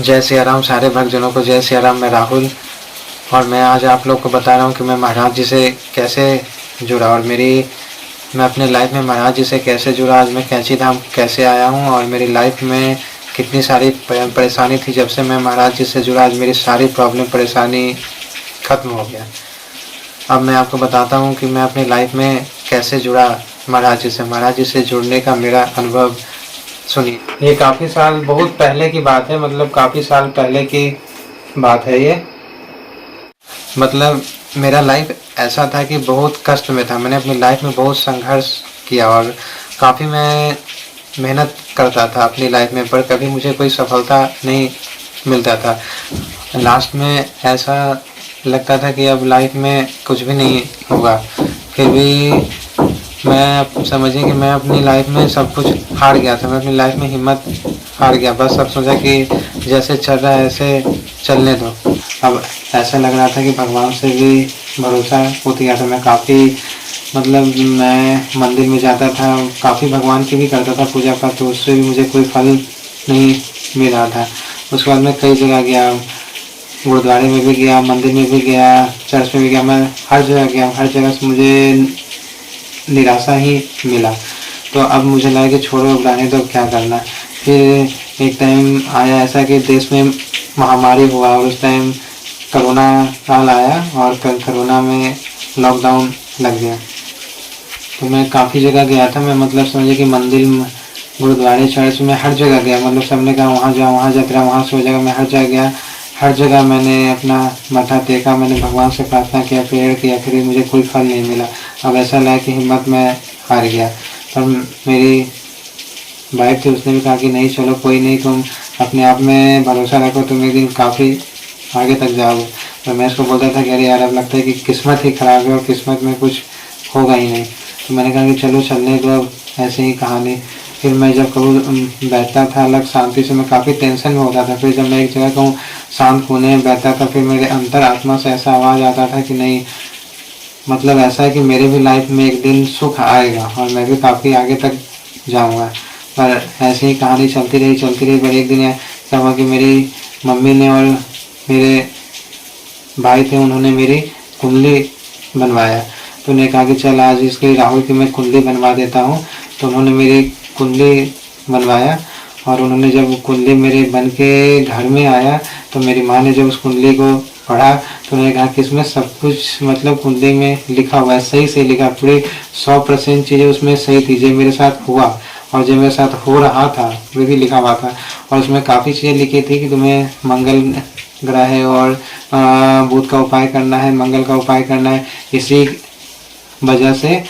जय सिया राम, सारे भक्तजनों को जय सिया राम। मैं राहुल और मैं आज आप लोग को बता रहा हूँ कि मैं महाराज जी से कैसे जुड़ा और मैं अपने लाइफ में महाराज जी से कैसे जुड़ा। आज मैं कैंची धाम कैसे आया हूँ और मेरी लाइफ में कितनी सारी परेशानी थी। जब से मैं महाराज जी से जुड़ा आज मेरी सारी प्रॉब्लम परेशानी ख़त्म हो गया। अब मैं आपको बताता हूँ कि मैं अपनी लाइफ में कैसे जुड़ा महाराज जी से। महाराज जी से जुड़ने का मेरा अनुभव सुनिए। ये काफ़ी साल बहुत पहले की बात है, मतलब काफ़ी साल पहले की बात है ये। मतलब मेरा लाइफ ऐसा था कि बहुत कष्ट में था। मैंने अपनी लाइफ में बहुत संघर्ष किया और काफ़ी मैं मेहनत करता था अपनी लाइफ में, पर कभी मुझे कोई सफलता नहीं मिलता था। लास्ट में ऐसा लगता था कि अब लाइफ में कुछ भी नहीं होगा। फिर भी मैं समझिए कि मैं अपनी लाइफ में सब कुछ हार गया था। मैं अपनी लाइफ में हिम्मत हार गया। बस अब सोचा कि जैसे चल रहा है ऐसे चलने दो। अब ऐसा लग रहा था कि भगवान से भी भरोसा उठ गया था। मैं काफ़ी मतलब मैं मंदिर में जाता था, काफ़ी भगवान की भी करता था पूजा पाठ, तो उससे भी मुझे कोई फल नहीं मिल रहा था। उसके बाद मैं कई जगह गया, गुरुद्वारे में भी गया, मंदिर में भी गया, चर्च में भी गया, मैं हर जगह गया। हर जगह से मुझे निराशा ही मिला। तो अब मुझे लगा कि छोड़ो, अब रहने दो, क्या करना। फिर एक टाइम आया ऐसा कि देश में महामारी हुआ और उस टाइम कोरोना काल आया और कोरोना में लॉकडाउन लग गया। तो मैं काफ़ी जगह गया था। मैं मतलब समझिए कि मंदिर, गुरुद्वारे, चर्च में हर जगह गया। मतलब सबने कहा वहाँ जा, वहाँ जा, तेरा वहाँ से हो जाएगा। मैं हर जगह गया, हर जगह मैंने अपना माथा टेका, मैंने भगवान से प्रार्थना किया, प्रेयर किया, फिर भी मुझे कोई फल नहीं मिला। अब ऐसा लगा कि हिम्मत मैं हार गया। पर मेरी वाइफ थी, उसने भी कहा कि नहीं चलो कोई नहीं, तुम अपने आप में भरोसा रखो, तुम एक दिन काफ़ी आगे तक जाओगे। तो मैं उसको बोलता था कि अरे यार अब लगता है कि किस्मत ही ख़राब है और किस्मत में कुछ होगा ही नहीं। तो मैंने कहा कि चलो चलने दो, अब ऐसे ही कहानी। फिर मैं जब कभी बैठता था अलग शांति से, मैं काफ़ी टेंशन में होता था। फिर जब मैं एक जगह कहूँ शांत कोने में बैठता था, फिर मेरे अंतर आत्मा से ऐसा आवाज़ आता था कि नहीं, मतलब ऐसा है कि मेरे भी लाइफ में एक दिन सुख आएगा और मैं भी काफ़ी आगे तक जाऊंगा। पर ऐसे ही कहानी चलती रही। पर एक दिन ऐसा हुआ कि मेरी मम्मी ने और मेरे भाई थे, उन्होंने मेरी कुंडली बनवाया। तो उन्हें कहा कि चल आज इसके राहुल की मैं कुंडली बनवा देता हूँ। तो उन्होंने मेरी कुंडली बनवाया और उन्होंने जब कुंडली मेरे बन के घर में आया तो मेरी माँ ने जब उस कुंडली को पढ़ा तो उन्होंने कहा कि इसमें सब कुछ मतलब कुंडली में लिखा हुआ है, सही से लिखा, पूरी 100% चीज़ें उसमें सही थी। जो मेरे साथ हुआ और जो मेरे साथ हो रहा था वो भी लिखा हुआ था। और उसमें काफ़ी चीज़ें लिखी थी कि तुम्हें मंगल ग्रह है और बुध का उपाय करना है, मंगल का उपाय करना है, इसी वजह से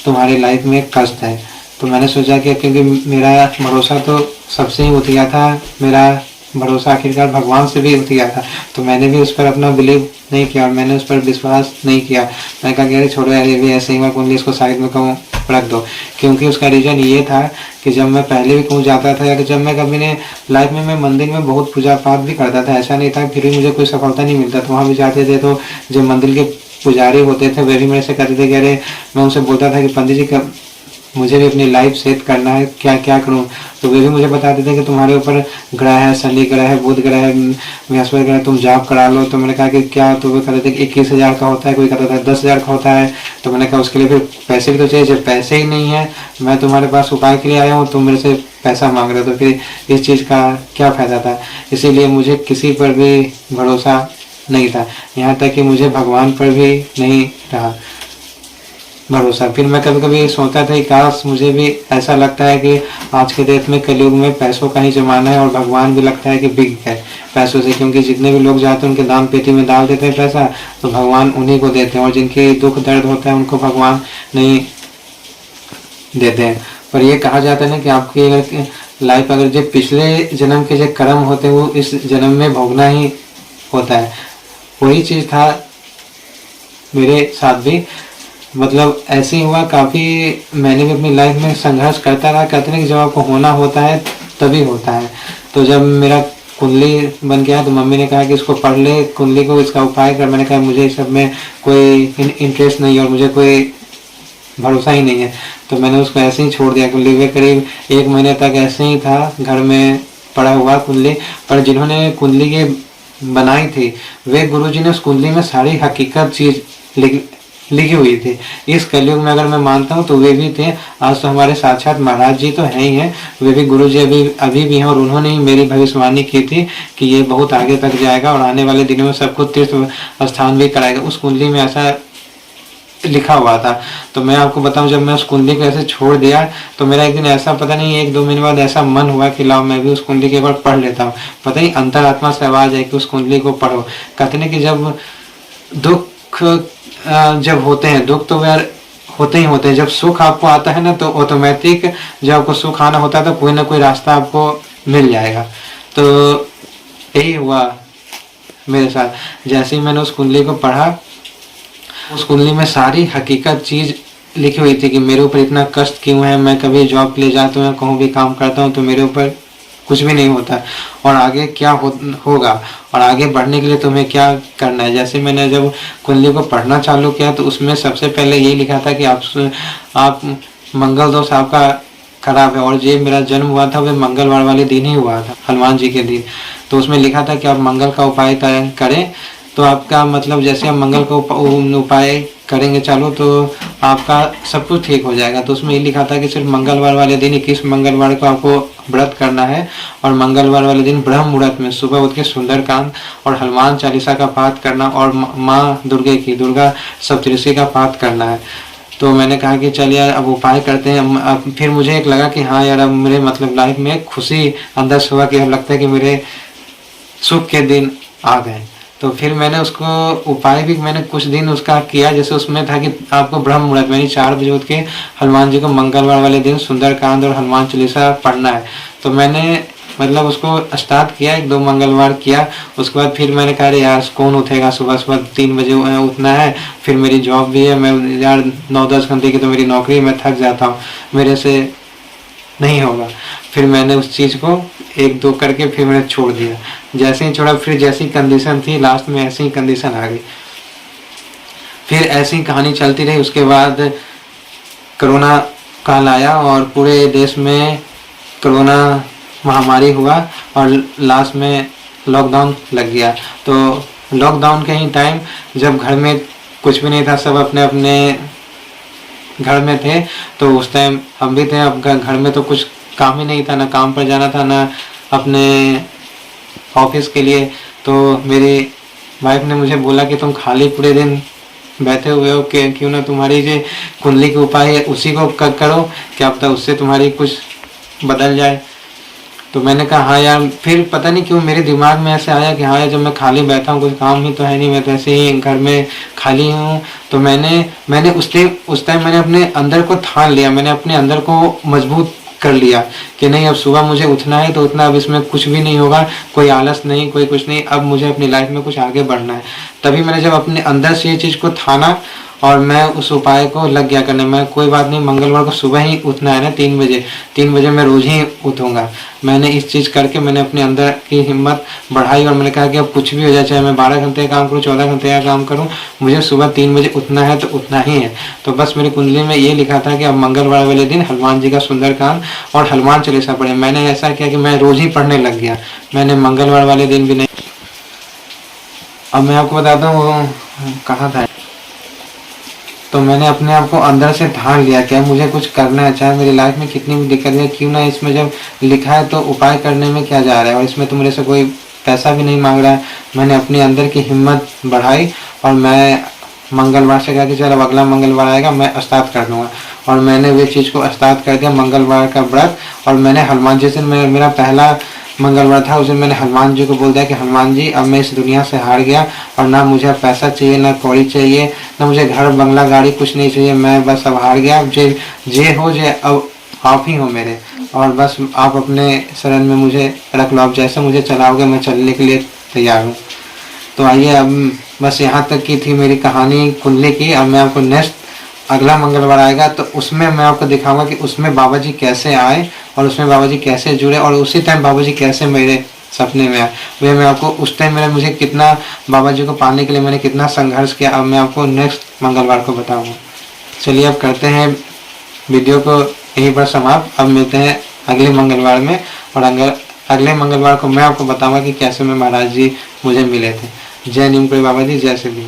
तुम्हारी लाइफ में कष्ट है। तो मैंने सोचा कि क्योंकि मेरा भरोसा तो सबसे ही उठ गया था, मेरा भरोसा आखिरकार भगवान से भी उठ गया था, तो मैंने भी उस पर अपना बिलीव नहीं किया और मैंने उस पर विश्वास नहीं किया। मैंने कहा कि अरे छोड़ो यार, ये भी ऐसे ही हुआ, कुंडली इसको साइड में कहूँ रख दो। क्योंकि उसका रीज़न ये था कि जब मैं पहले भी कहूँ जाता था या जब मैं कभी ने लाइफ में मैं मंदिर में बहुत पूजा पाठ भी करता था, ऐसा नहीं था, फिर भी मुझे कोई सफलता नहीं मिलता था। वहाँ भी जाते थे तो जो मंदिर के पुजारी होते थे वे भी मेरे से कहते थे कि अरे, मैं उनसे बोलता था कि पंडित जी का मुझे भी अपनी लाइफ सेट करना है, क्या क्या करूं। तो वे भी मुझे बताते थे कि तुम्हारे ऊपर ग्रह है, शनि ग्रह है, बुध ग्रह है, बृहस्पति ग्रह है, तुम जाप करा लो। तो मैंने कहा कि क्या, तो वे कहते थे कि 21,000 का होता है, कोई कहता था 10,000 का होता है। तो मैंने कहा उसके लिए फिर पैसे भी तो चाहिए, जब पैसे ही नहीं है, मैं तुम्हारे पास उपाय के लिए आया हूँ, तुम मेरे से पैसा मांग रहे हो, तो फिर इस चीज़ का क्या फ़ायदा था। इसीलिए मुझे किसी पर भी भरोसा नहीं था, यहाँ तक कि मुझे भगवान पर भी नहीं रहा भरोसा। फिर मैं कभी कभी सोचता था कि काश मुझे भी ऐसा लगता है कि आज के डेट में कलयुग में पैसों का ही जमाना है और भगवान भी लगता है कि बिक गए पैसों से, क्योंकि जितने भी लोग जाते हैं उनके दान पेटी में डाल देते हैं पैसा, तो भगवान उन्हीं को देते हैं और जिनके दुख दर्द होता है उनको भगवान नहीं देते हैं। पर ये कहा जाता है ना कि आपकी अगर लाइफ, अगर जो पिछले जन्म के जो कर्म होते हैं वो इस जन्म में भोगना ही होता है। वही चीज़ था मेरे साथ भी, मतलब ऐसे ही हुआ। काफ़ी मैंने भी अपनी लाइफ में संघर्ष करता रहा। कहते हैं कि जब आपको होना होता है तभी होता है। तो जब मेरा कुंडली बन गया तो मम्मी ने कहा कि इसको पढ़ ले, कुंडली को, इसका उपाय कर। मैंने कहा मुझे इस सब में कोई इंटरेस्ट नहीं है और मुझे कोई भरोसा ही नहीं है। तो मैंने उसको ऐसे ही छोड़ दिया। कुंडली में करीब 1 महीने तक ऐसे ही था, घर में पड़ा हुआ कुंडली, पर जिन्होंने कुंडली के बनाई थी वे गुरुजी ने उस कुंडली में सारी हकीकत चीज लिखी हुई थी। इस कलयुग में अगर मैं मानता हूँ तो वे भी थे। आज तो हमारे साक्षात महाराज जी तो हैं ही हैं, वे भी गुरु जी अभी भी हैं, और उन्होंने ही मेरी भविष्यवाणी की थी कि ये बहुत आगे तक जाएगा और आने वाले दिनों में सबको तीर्थ स्थान भी कराएगा। उस कुंडली में ऐसा लिखा हुआ था। तो मैं आपको बताऊं, जब मैं उस कुंडली को ऐसे छोड़ दिया तो मेरा एक दिन ऐसा, पता नहीं 1-2 महीने बाद ऐसा मन हुआ कि लाओ मैं भी उस कुंडली के एक बार पढ़ लेता हूँ। पता नहीं अंतरात्मा से आवाज है कि उस कुंडली को पढ़ो। कहते हैं कि जब दुख जब होते हैं, दुख तो यार होते ही होते हैं, जब सुख आपको आता है ना तो ऑटोमेटिक जब आपको सुख आना होता है तो कोई ना कोई रास्ता आपको मिल जाएगा। तो यही हुआ मेरे साथ। जैसे ही मैंने उस कुंडली को पढ़ा, उस कुंडली में सारी हकीकत चीज लिखी हुई थी कि मेरे ऊपर इतना कष्ट क्यों है, मैं कभी जॉब के लिए जाता हूँ या कहूँ भी काम करता हूँ तो मेरे ऊपर कुछ भी नहीं होता, और आगे क्या होगा और आगे बढ़ने के लिए तुम्हें क्या करना है। जैसे मैंने जब कुंडली को पढ़ना चालू किया तो उसमें सबसे पहले यही लिखा था कि आप मंगल दोष आपका खराब है, और ये मेरा जन्म हुआ था वह मंगलवार वाले दिन ही हुआ था, हनुमान जी के दिन। तो उसमें लिखा था कि आप मंगल का उपाय करें तो आपका मतलब जैसे आप मंगल का उपाय करेंगे चालू तो आपका सब कुछ ठीक हो जाएगा। तो उसमें ये लिखा था कि सिर्फ मंगलवार वाले दिन 21 मंगलवार को आपको व्रत करना है, और मंगलवार वाले दिन ब्रह्म मुहूर्त में सुबह उठ के सुंदरकांड और हनुमान चालीसा का पाठ करना और माँ दुर्गा सप्तऋषि का पाठ करना है। तो मैंने कहा कि चल यार अब उपाय करते हैं। अब फिर मुझे एक लगा कि हाँ यार अब मेरे मतलब लाइफ में खुशी अंदर से हुआ कि अब लगता है कि मेरे सुख के दिन आ गए। तो फिर मैंने उसको उपाय भी मैंने कुछ दिन उसका किया। जैसे उसमें था कि आपको ब्रह्म मुहूर्त में 4 बजे उठ के हनुमान जी को मंगलवार वाले दिन सुंदरकांड और हनुमान चालीसा पढ़ना है। तो मैंने मतलब उसको स्टार्ट किया, 1-2 मंगलवार किया। उसके बाद फिर मैंने कहा यार कौन उठेगा, सुबह सुबह 3 बजे उठना है, फिर मेरी जॉब भी है, मैं यार 9-10 घंटे की तो मेरी नौकरी, मैं थक जाता हूँ, मेरे से नहीं होगा। फिर मैंने उस चीज़ को 1-2 करके फिर मैंने छोड़ दिया। जैसे ही छोड़ा फिर जैसी कंडीशन थी लास्ट में ऐसी ही कंडीशन आ गई। फिर ऐसी कहानी चलती रही। उसके बाद कोरोना काल आया और पूरे देश में कोरोना महामारी हुआ और लास्ट में लॉकडाउन लग गया। तो लॉकडाउन के ही टाइम जब घर में कुछ भी नहीं था, सब अपने अपने घर में थे, तो उस टाइम हम भी थे। अब घर में तो कुछ काम ही नहीं था, ना काम पर जाना था ना अपने ऑफिस के लिए। तो मेरी वाइफ ने मुझे बोला कि तुम खाली पूरे दिन बैठे हुए हो, क्यों ना तुम्हारी जो कुंडली के उपाय है उसी को करो, क्या पता उससे तुम्हारी कुछ बदल जाए। तो मैंने कहा हाँ यार। फिर पता नहीं क्यों मेरे दिमाग में ऐसे आया कि हाँ यार जब मैं खाली बैठा हूँ, कुछ काम ही तो है नहीं, मैं तो ऐसे ही घर में खाली हूँ। तो मैंने उस टाइम मैंने अपने अंदर को ठान लिया, मैंने अपने अंदर को मजबूत कर लिया कि नहीं अब सुबह मुझे उठना है तो उठना, अब इसमें कुछ भी नहीं होगा, कोई आलस नहीं, कोई कुछ नहीं, अब मुझे अपनी लाइफ में कुछ आगे बढ़ना है। तभी मैंने जब अपने अंदर से ये चीज़ को ठाना और मैं उस उपाय को लग गया करने। मैं कोई बात नहीं, मंगलवार को सुबह ही उठना है ना 3 बजे मैं रोज ही उठूंगा। मैंने इस चीज़ करके मैंने अपने अंदर की हिम्मत बढ़ाई और मैंने कहा कि अब कुछ भी हो जाए, चाहे मैं 12 घंटे काम करूँ, 14 घंटे का काम करूँ, मुझे सुबह 3 बजे उठना है तो उठना ही है। तो बस मेरी कुंडली में ये लिखा था कि अब मंगलवार वाले दिन हनुमान जी का सुंदरकांड और हनुमान चालीसा पढ़े। मैंने ऐसा किया कि मैं रोज ही पढ़ने लग गया, मैंने मंगलवार वाले दिन भी नहीं। अब मैं आपको बताता हूँ वो कहाँ था। तो मैंने अपने आप को अंदर से ठान लिया कि मुझे कुछ करना है, चाहे मेरी लाइफ में कितनी भी दिक्कत है, क्यों ना इसमें जब लिखा है तो उपाय करने में क्या जा रहा है, और इसमें तो मेरे से कोई पैसा भी नहीं मांग रहा है। मैंने अपने अंदर की हिम्मत बढ़ाई और मैं मंगलवार से कहा कि चलो अगला मंगलवार आएगा मैं स्टार्ट कर दूँगा, और मैंने वे चीज़ को स्टार्ट कर दिया, मंगलवार का व्रत। और मैंने हनुमान जी से मेरा पहला मंगलवार था, उस दिन मैंने हनुमान जी को बोल दिया कि हनुमान जी अब मैं इस दुनिया से हार गया, और ना मुझे पैसा चाहिए, ना कौड़ी चाहिए, ना मुझे घर बंगला गाड़ी कुछ नहीं चाहिए, मैं बस अब हार गया। अब जे हो जे अब आप ही हो मेरे, और बस आप अपने शरण में मुझे रख लो, आप जैसे मुझे चलाओगे मैं चलने के लिए तैयार हूँ। तो आइए अब बस यहाँ तक की थी मेरी कहानी कुंडली की। अब मैं आपको नेक्स्ट अगला मंगलवार आएगा तो उसमें मैं आपको दिखाऊंगा कि उसमें बाबा जी कैसे आए और उसमें बाबा जी कैसे जुड़े, और उसी टाइम बाबा जी कैसे मेरे सपने में आए। वे मैं आपको उस टाइम मुझे कितना बाबा जी को पाने के लिए मैंने कितना संघर्ष किया, अब मैं आपको नेक्स्ट मंगलवार को बताऊंगा। चलिए अब करते हैं वीडियो को यहीं पर समाप्त। अब मिलते हैं अगले मंगलवार में और अगले मंगलवार को मैं आपको बताऊंगा कि कैसे में महाराज जी मुझे मिले थे। जय नीमकड़ी बाबा जी, जय श्री।